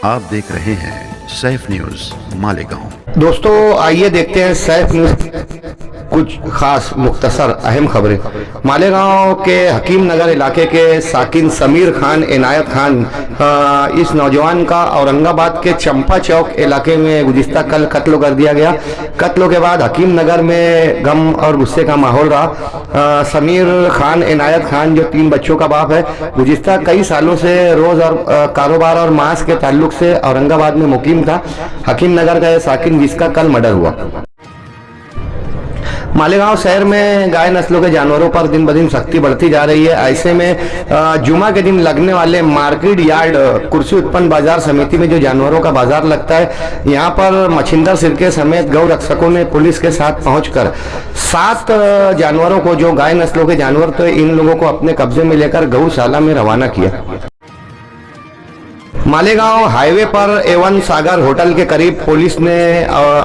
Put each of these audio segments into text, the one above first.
आप देख रहे हैं सैफ न्यूज मालेगांव। दोस्तों आइए देखते हैं सैफ न्यूज कुछ खास मुख्तसर अहम खबरें। मालेगांव के हकीम नगर इलाके के साकिन समीर खान इनायत खान इस नौजवान का औरंगाबाद के चंपा चौक इलाके में गुज़िश्ता कल कत्ल कर दिया गया। कत्ल के बाद हकीम नगर में गम और गुस्से का माहौल रहा। समीर खान इनायत खान जो 3 बच्चों का बाप है, गुज़िश्ता कई सालों से रोज़ और कारोबार और मांस के ताल्लुक से औरंगाबाद में मुकीम था। हकीम नगर का साकिन जिसका कल मर्डर हुआ। मालेगांव शहर में गाय नस्लों के जानवरों पर दिन ब दिन सख्ती बढ़ती जा रही है। ऐसे में जुमा के दिन लगने वाले मार्केट यार्ड कुर्सी उत्पन्न बाजार समिति में जो जानवरों का बाजार लगता है, यहाँ पर मछिंदर सिरके समेत गौ रक्षकों ने पुलिस के साथ पहुंचकर 7 जानवरों को, जो गाय नस्लों के जानवर तो इन लोगों को अपने कब्जे में लेकर गौशाला में रवाना किया। मालेगांव हाईवे पर A1 सागर होटल के करीब पुलिस ने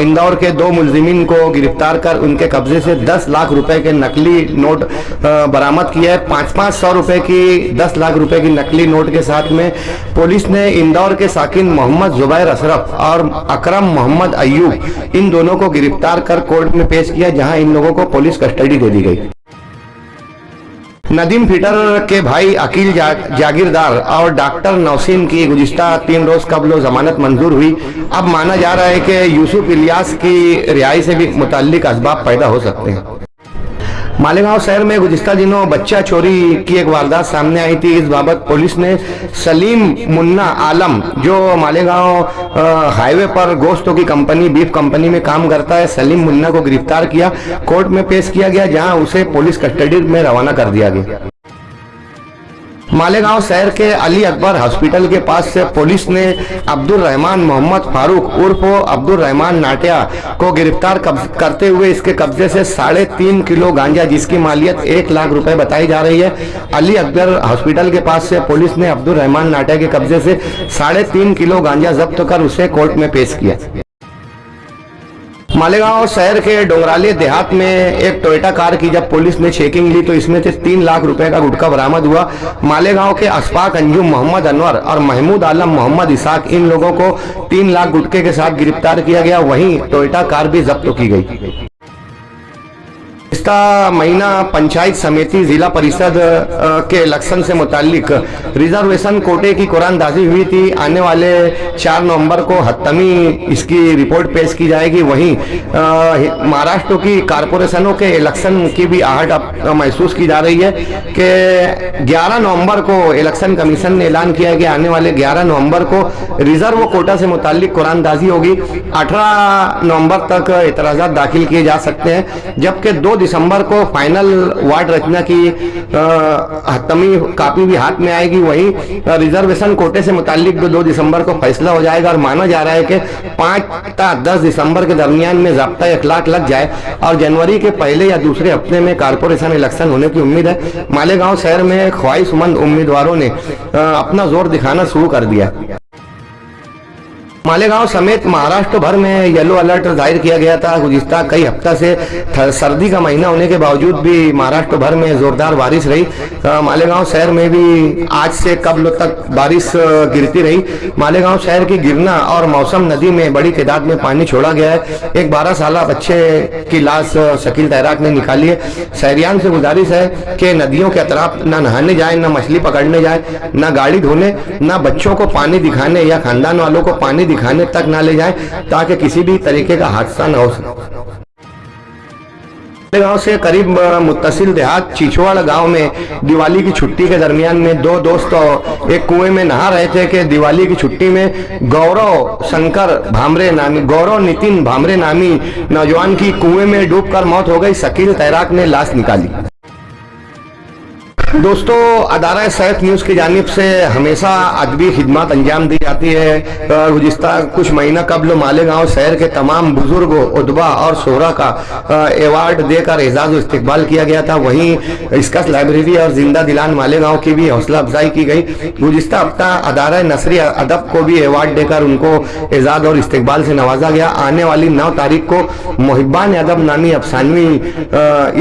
इंदौर के 2 मुलजिमीन को गिरफ्तार कर उनके कब्जे से 10 लाख रुपए के नकली नोट बरामद किया है। 500 रुपए की 10 लाख रुपए की नकली नोट के साथ में पुलिस ने इंदौर के साकिन मोहम्मद जुबैर अशरफ और अकरम मोहम्मद अयूब इन दोनों को गिरफ्तार कर कोर्ट में पेश किया, जहां इन लोगों को पुलिस कस्टडी दे दी गई। नदीम फिटर के भाई अकील जागीरदार और डॉक्टर नौसीन की गुज़िश्ता 3 रोज कबल जमानत मंजूर हुई। अब माना जा रहा है कि यूसुफ इलियास की रिहाई से भी मुताल्लिक असबाब पैदा हो सकते हैं। मालेगांव शहर में गुज़िश्ता दिनों बच्चा चोरी की एक वारदात सामने आई थी। इस बाबत पुलिस ने सलीम मुन्ना आलम, जो मालेगांव हाईवे पर गोश्तों की कंपनी बीफ कंपनी में काम करता है, सलीम मुन्ना को गिरफ्तार किया, कोर्ट में पेश किया गया, जहां उसे पुलिस कस्टडी में रवाना कर दिया गया। मालेगांव शहर के अली अकबर हॉस्पिटल के पास से पुलिस ने अब्दुल रहमान मोहम्मद फारूक उर्फ अब्दुल रहमान नाटिया को गिरफ्तार करते हुए इसके कब्जे से 3.5 किलो गांजा, जिसकी मालियत 1 लाख रुपए बताई जा रही है। अली अकबर हॉस्पिटल के पास से पुलिस ने अब्दुल रहमान नाटिया के कब्जे से 3.5 किलो गांजा जब्त कर उसे कोर्ट में पेश किया। मालेगांव शहर के डोंगराली देहात में एक टोयोटा कार की जब पुलिस ने चेकिंग ली तो इसमें से 3 लाख रुपए का गुटखा बरामद हुआ। मालेगांव के अशफाक अंजुम मोहम्मद अनवर और महमूद आलम मोहम्मद इसाक इन लोगों को 3 लाख गुटखे के साथ गिरफ्तार किया गया। वहीं टोयोटा कार भी जब्त की गई। पिछला महीना पंचायत समिति जिला परिषद के इलेक्शन से मुतालिक रिजर्वेशन कोटे की कुरानदाजी हुई थी। आने वाले 4 नवंबर को हत्तमी इसकी रिपोर्ट पेश की जाएगी। वहीं महाराष्ट्र की कारपोरेशनों के इलेक्शन की भी आहट महसूस की जा रही है कि 11 नवंबर को इलेक्शन कमीशन ने ऐलान किया है कि आने वाले 11 नवंबर को रिजर्व कोटा से मुतालिक कुरानदाजी होगी। 18 नवंबर तक एतराज़ात दाखिल किए जा सकते हैं, जबकि 2 दिसंबर को फाइनल वार्ड रचना की हतमी कापी भी हाथ में आएगी। वहीं रिजर्वेशन कोटे से मुतालिक 2 दिसंबर को फैसला हो जाएगा और माना जा रहा है कि 5 से 10 दिसंबर के दरमियान में ज़ाब्ता इखलाक लग जाए और जनवरी के पहले या दूसरे हफ्ते में कारपोरेशन इलेक्शन होने की उम्मीद है। मालेगांव शहर में ख्वाहिशमंद उम्मीदवारों ने अपना जोर दिखाना शुरू कर दिया। मालेगांव समेत महाराष्ट्र भर में येलो अलर्ट जाहिर किया गया था। गुज़िश्ता कई हफ्ता से सर्दी का महीना होने के बावजूद भी महाराष्ट्र भर में जोरदार बारिश रही। मालेगांव शहर में भी आज से कबल तक बारिश गिरती रही। मालेगांव शहर की गिरना और मौसम नदी में बड़ी तादाद में पानी छोड़ा गया है। एक 12 साला बच्चे की लाश शकील तैराक ने निकाली है। शहरियान से गुजारिश है कि नदियों के अतराफ न नहाने जाए, न मछली पकड़ने जाए, न गाड़ी धोने, न बच्चों को पानी दिखाने या खानदान वालों को पानी दिखाने तक ना ले जाएं, ताकि किसी भी तरीके का हादसा न हो सके। गांव से करीब मुत्तसिल देहात चिचवाड़ गांव में दिवाली की छुट्टी के दरमियान में 2 दोस्त एक कुएं में नहा रहे थे कि दिवाली की छुट्टी में गौरव नितिन भामरे नामी नौजवान की कुएं में डूबकर मौत हो गई। शकील तैराक ने लाश निकाली। दोस्तों, अदारा सैफ न्यूज़ की जानिब से हमेशा अदबी खिदमत अंजाम दी जाती है। गुज़िश्ता कुछ महीना कबल मालेगांव शहर के तमाम बुजुर्ग उदबा और शोहरा का अवार्ड देकर एजाज़ इस्तकबाल किया गया था। वहीं इसकस लाइब्रेरी और जिंदा दिलान मालेगांव की भी हौसला अफजाई की गई। गुज़िश्ता हफ्ता अदारा नसरी अदब को भी अवार्ड देकर उनको एजाज़ और इस्तकबाल से नवाजा गया। आने वाली 9 तारीख को मुहिब्बान अदब नामी अफसानवी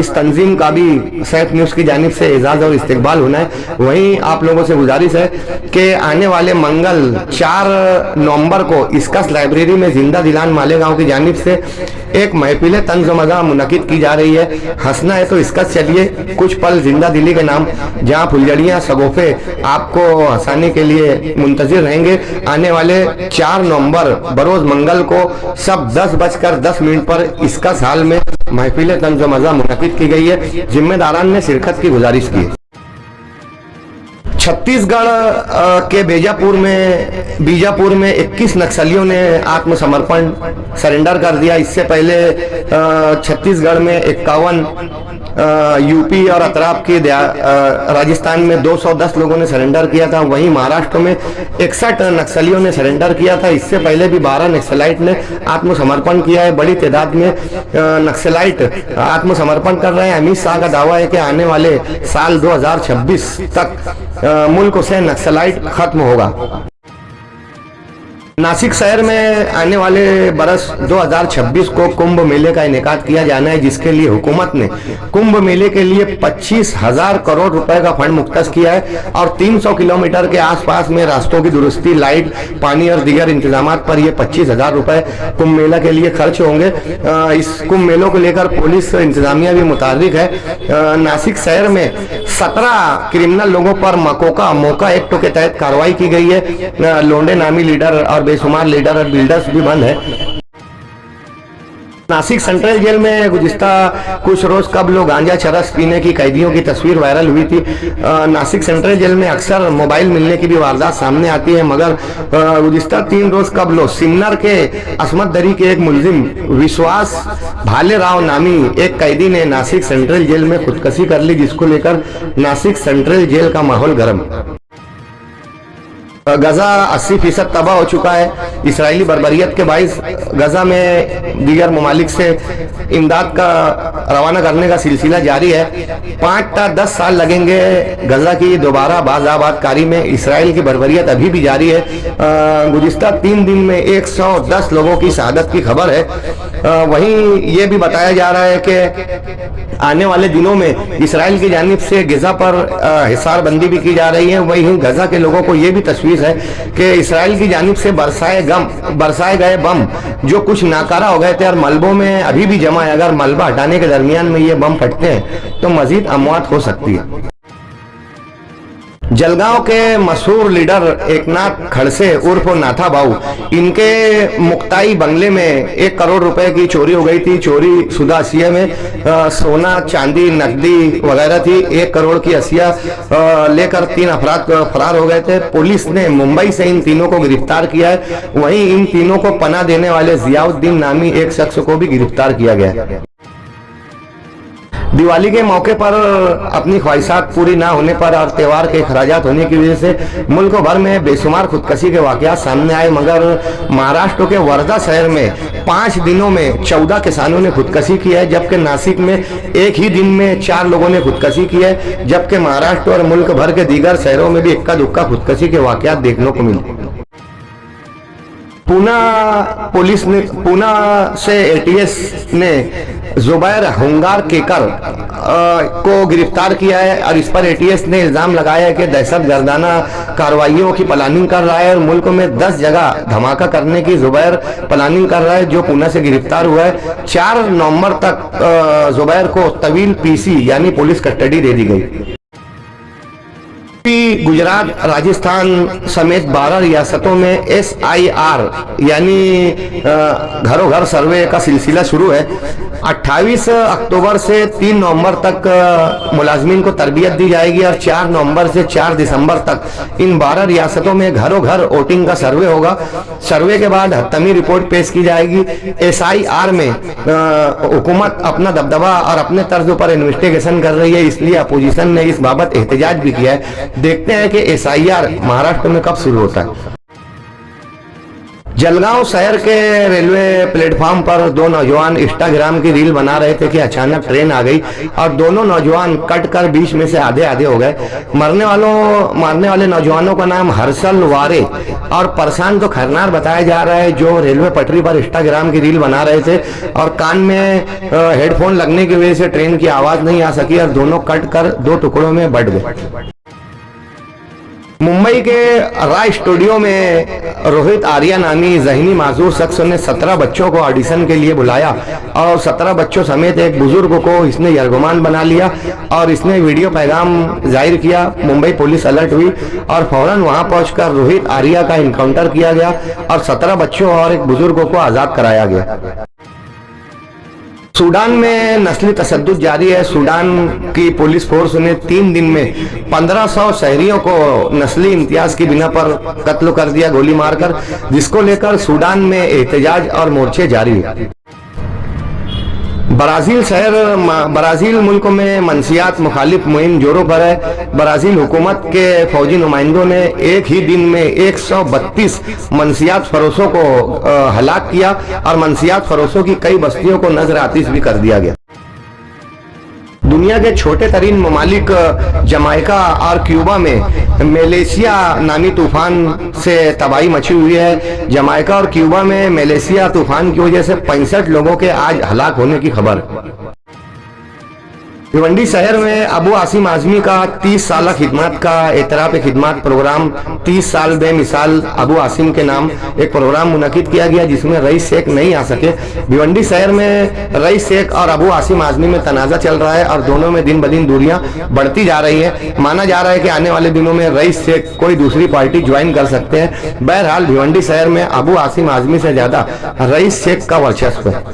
इस तंजीम का भी सैफ न्यूज़ की जानिब से एजाज़ और इस्तेकबाल होना है। वहीं आप लोगों से गुजारिश है कि आने वाले मंगल 4 नवंबर को इसकस लाइब्रेरी में जिंदा दिलान मालेगांव की जानिब से एक महफिल तंज़ मज़ा मुनक़िद की जा रही है। हंसना है तो इसकस चलिए, कुछ पल जिंदा दिली के नाम, जहां फुलझड़ियां सगोफे आपको हंसाने के लिए मुंतजिर रहेंगे। आने वाले 4 नवंबर बरोज मंगल को सब 10:10 पर इसकस हाल में महफिल तंज़ मज़ा मुनक़िद की गई है। जिम्मेदारान ने शिरकत की गुजारिश की। छत्तीसगढ़ के बीजापुर में 21 नक्सलियों ने आत्मसमर्पण सरेंडर कर दिया। इससे पहले छत्तीसगढ़ में 51, यूपी और अतराफ के राजस्थान में 210 लोगों ने सरेंडर किया था। वहीं महाराष्ट्र में 61 नक्सलियों ने सरेंडर किया था। इससे पहले भी 12 नक्सलाइट ने आत्मसमर्पण किया है। बड़ी तादाद में नक्सलाइट आत्मसमर्पण कर रहे हैं। अमित शाह का दावा है कि आने वाले साल 2026 तक मुल्क से नक्सलाइट खत्म होगा। नासिक शहर में आने वाले बरस 2026 को कुंभ मेले का इनेकाद किया जाना है, जिसके लिए हुकूमत ने कुंभ मेले के लिए 25,000 करोड़ रुपए का फंड मुख्तस किया है और 300 किलोमीटर के आसपास में रास्तों की दुरुस्ती, लाइट, पानी और दीगर इंतजाम पर ये 25,000 रुपए कुंभ मेला के लिए खर्च होंगे। इस कुंभ मेलों को लेकर पुलिस इंतजामिया भी मुतारिक है। नासिक शहर में 17 क्रिमिनल लोगों पर मोका एक्ट के तहत कार्रवाई की गई है। लोंडे नामी लीडर और बेशुमार लीडर और बिल्डर्स भी बंद है। नासिक सेंट्रल जेल में गुज़िस्ता कुछ रोज कबल गांजा चरस पीने की कैदियों की तस्वीर वायरल हुई थी। नासिक सेंट्रल जेल में अक्सर मोबाइल मिलने की भी वारदात सामने आती है, मगर गुज़िस्ता 3 रोज कबल सिन्नर के असमत दरी के एक मुलजिम विश्वास भाले राव नामी एक कैदी ने नासिक सेंट्रल जेल में खुदकशी कर ली, जिसको लेकर नासिक सेंट्रल जेल का माहौल गर्म। गजा 80% तबाह हो चुका है। इसराइली बर्बरियत के बाइस गजा में दीगर ममालिक से इमदाद का रवाना करने का सिलसिला जारी है। 5 या 10 साल लगेंगे गजा की दोबारा बाज़ाबादकारी में। इसराइल की बर्बरियत अभी भी जारी है। गुज़िस्ता 3 दिन में 110 लोगों की शहादत की खबर है। वहीं ये भी बताया जा रहा है कि आने वाले दिनों में इसराइल की जानिब से गजा पर हिसारबंदी भी की जा रही है। वहीं गजा के लोगों को ये भी तशवीश है कि इसराइल की जानिब से बरसाए गए बम जो कुछ नाकारा हो गए थे और मलबों में अभी भी जमा है, अगर मलबा हटाने के दरमियान में ये बम फटते हैं तो मजीद अमवात हो सकती है। जलगांव के मशहूर लीडर एकनाथ खड़से उर्फ नाथा बाऊ, इनके मुक्ताई बंगले में 1 करोड़ रुपए की चोरी हो गई थी। चोरी शुदा अशिया में सोना, चांदी, नकदी वगैरह थी। 1 करोड़ की अशिया लेकर 3 अफराद फरार हो गए थे। पुलिस ने मुंबई से इन तीनों को गिरफ्तार किया है। वहीं इन तीनों को पनाह देने वाले जियाउद्दीन नामी एक शख्स को भी गिरफ्तार किया गया है। दिवाली के मौके पर अपनी ख्वाहिशात पूरी ना होने पर और त्यौहार के अखराजात होने की वजह से मुल्क भर में बेशुमार खुदकशी के वाकयात सामने आए, मगर महाराष्ट्र के वर्धा शहर में 5 दिनों में 14 किसानों ने खुदकशी की है, जबकि नासिक में एक ही दिन में 4 लोगों ने खुदकशी की है। जबकि महाराष्ट्र और मुल्क भर के दीगर शहरों में भी इक्का दुक्का खुदकशी के वाकयात देखने को मिले। पूना से एटीएस ने जुबैर हुंगार केकर को गिरफ्तार किया है और इस पर एटीएस ने इल्जाम लगाया है कि दहशतगर्दाना कार्रवाइयों की प्लानिंग कर रहा है और मुल्क में 10 जगह धमाका करने की जुबैर प्लानिंग कर रहा है, जो पूना से गिरफ्तार हुआ है। 4 नवंबर तक जुबैर को तवील पीसी यानी पुलिस कस्टडी दे दी गई। गुजरात, राजस्थान समेत 12 रियासतों में SIR यानी घरों घर सर्वे का सिलसिला शुरू है। 28 अक्टूबर से 3 नवंबर तक मुलाजमीन को तरबियत दी जाएगी और 4 नवंबर से 4 दिसंबर तक इन 12 रियासतों में घरों घर वोटिंग का सर्वे होगा। सर्वे के बाद हतमी रिपोर्ट पेश की जाएगी। SIR में हुकूमत अपना दबदबा और अपने तर्ज पर इन्वेस्टिगेशन कर रही है, इसलिए अपोजिशन ने इस बाबत एहतजाज भी किया है। देखते हैं कि SIR महाराष्ट्र में कब शुरू होता है। जलगांव शहर के रेलवे प्लेटफॉर्म पर दो नौजवान इंस्टाग्राम की रील बना रहे थे कि अचानक ट्रेन आ गई और दोनों नौजवान कट कर बीच में से आधे आधे हो गए। मरने वाले नौजवानों का नाम हर्षल वारे और प्रशांत तो खरनार बताया जा रहा है, जो रेलवे पटरी पर इंस्टाग्राम की रील बना रहे थे और कान में हेडफोन लगने की वजह से ट्रेन की आवाज नहीं आ सकी और दोनों कट कर दो टुकड़ों में बंट गए। मुंबई के राय स्टूडियो में रोहित आर्या नामी जहनी माजूर शख्स ने 17 बच्चों को ऑडिशन के लिए बुलाया और 17 बच्चों समेत एक बुजुर्ग को इसने यरगुमान बना लिया और इसने वीडियो पैगाम जाहिर किया। मुंबई पुलिस अलर्ट हुई और फौरन वहां पहुंचकर रोहित आर्या का इनकाउंटर किया गया और 17 बच्चों और एक बुजुर्ग को आजाद कराया गया। सूडान में नस्ली तशद्दुद जारी है। सूडान की पुलिस फोर्स ने 3 दिन में 1500 शहरियों को नस्ली इम्तियाज की बिना पर कत्ल कर दिया गोली मारकर, जिसको लेकर सूडान में एहतजाज और मोर्चे जारी है। ब्राजील मुल्क में मंशियात मुखालिफ मुहिम जोरों पर है। ब्राजील हुकूमत के फौजी नुमाइंदों ने एक ही दिन में 132 मंशियात फरोशों को हलाक किया और मंशियात फरोशों की कई बस्तियों को नजर आतिश भी कर दिया गया। दुनिया के छोटे तरीन ममालिक जमाइका और क्यूबा में मलेशिया नामी तूफान से तबाही मची हुई है। जमाइका और क्यूबा में मलेशिया तूफान की वजह से 65 लोगों के आज हलाक होने की खबर। भिवंडी शहर में अबू आसिम आजमी का 30 साल खिदमत का एतराफ़ खिदमत प्रोग्राम 30 साल बेमिसाल अबू आसिम के नाम एक प्रोग्राम मुनकिद किया गया, जिसमें रईस शेख नहीं आ सके। भिवंडी शहर में रईस शेख और अबू आसिम आजमी में तनाज़ा चल रहा है और दोनों में दिन ब दिन दूरियां बढ़ती जा रही है। माना जा रहा है कि आने वाले दिनों में रईस शेख कोई दूसरी पार्टी ज्वाइन कर सकते हैं। बहरहाल भिवंडी शहर में अबू आसिम आजमी से ज्यादा रईस शेख का वर्चस्व है।